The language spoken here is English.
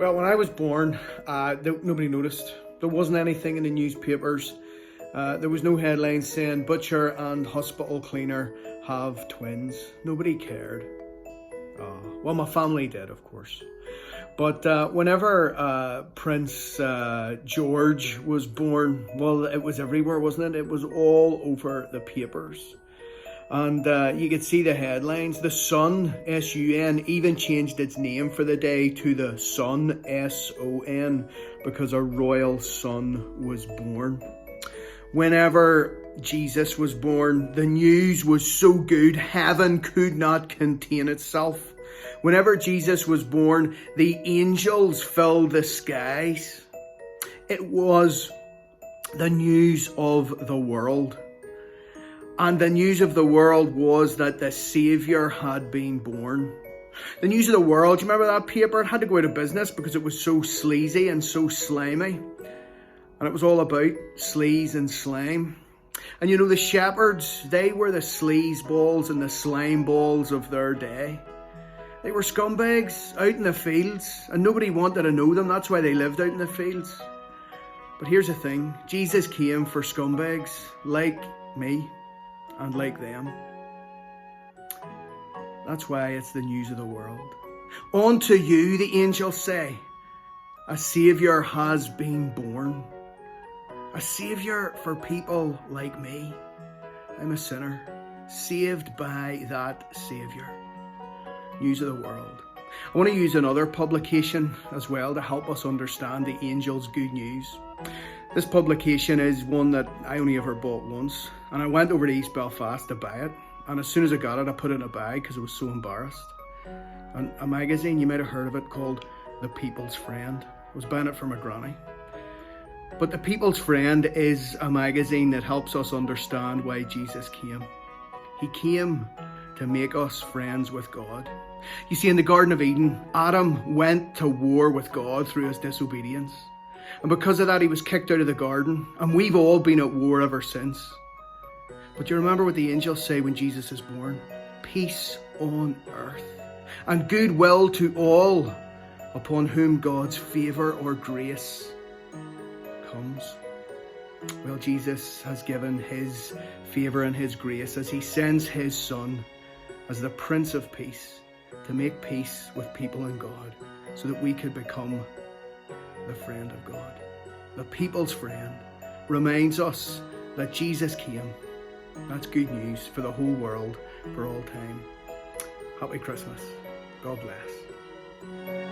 Well, when I was born, nobody noticed. There wasn't anything in the newspapers. There was no headlines saying butcher and hospital cleaner have twins. Nobody cared. Well, my family did, of course. But whenever Prince George was born, well, it was everywhere, wasn't it? It was all over the papers. And you could see the headlines. The Sun, S-U-N, even changed its name for the day to the Sun, S-O-N, because a royal son was born. Whenever Jesus was born, the news was so good, heaven could not contain itself. Whenever Jesus was born, the angels filled the skies. It was the news of the world. And the news of the world was that the Saviour had been born. The news of the world, do you remember that paper? It had to go out of business because it was so sleazy and so slimy. And it was all about sleaze and slime. And you know, the shepherds, they were the sleaze balls and the slime balls of their day. They were scumbags out in the fields, and nobody wanted to know them. That's why they lived out in the fields. But here's the thing. Jesus came for scumbags like me and like them. That's why it's the news of the world. Unto you, the angels say, a Saviour has been born. A Saviour for people like me. I'm a sinner, saved by that Saviour. News of the world. I want to use another publication as well to help us understand the angels' good news. This publication is one that I only ever bought once, and I went over to East Belfast to buy it, and as soon as I got it I put it in a bag because I was so embarrassed. And a magazine, you might have heard of it, called The People's Friend. I was buying it for my granny. But The People's Friend is a magazine that helps us understand why Jesus came. He came to make us friends with God. You see, in the Garden of Eden, Adam went to war with God through his disobedience. And because of that, he was kicked out of the garden. And we've all been at war ever since. But you remember what the angels say when Jesus is born? Peace on earth and goodwill to all upon whom God's favour or grace comes. Well, Jesus has given his favour and his grace as he sends his Son as the Prince of Peace to make peace with people and God so that we could become the friend of God. The People's Friend reminds us that Jesus came. That's good news for the whole world, for all time. Happy Christmas. God bless.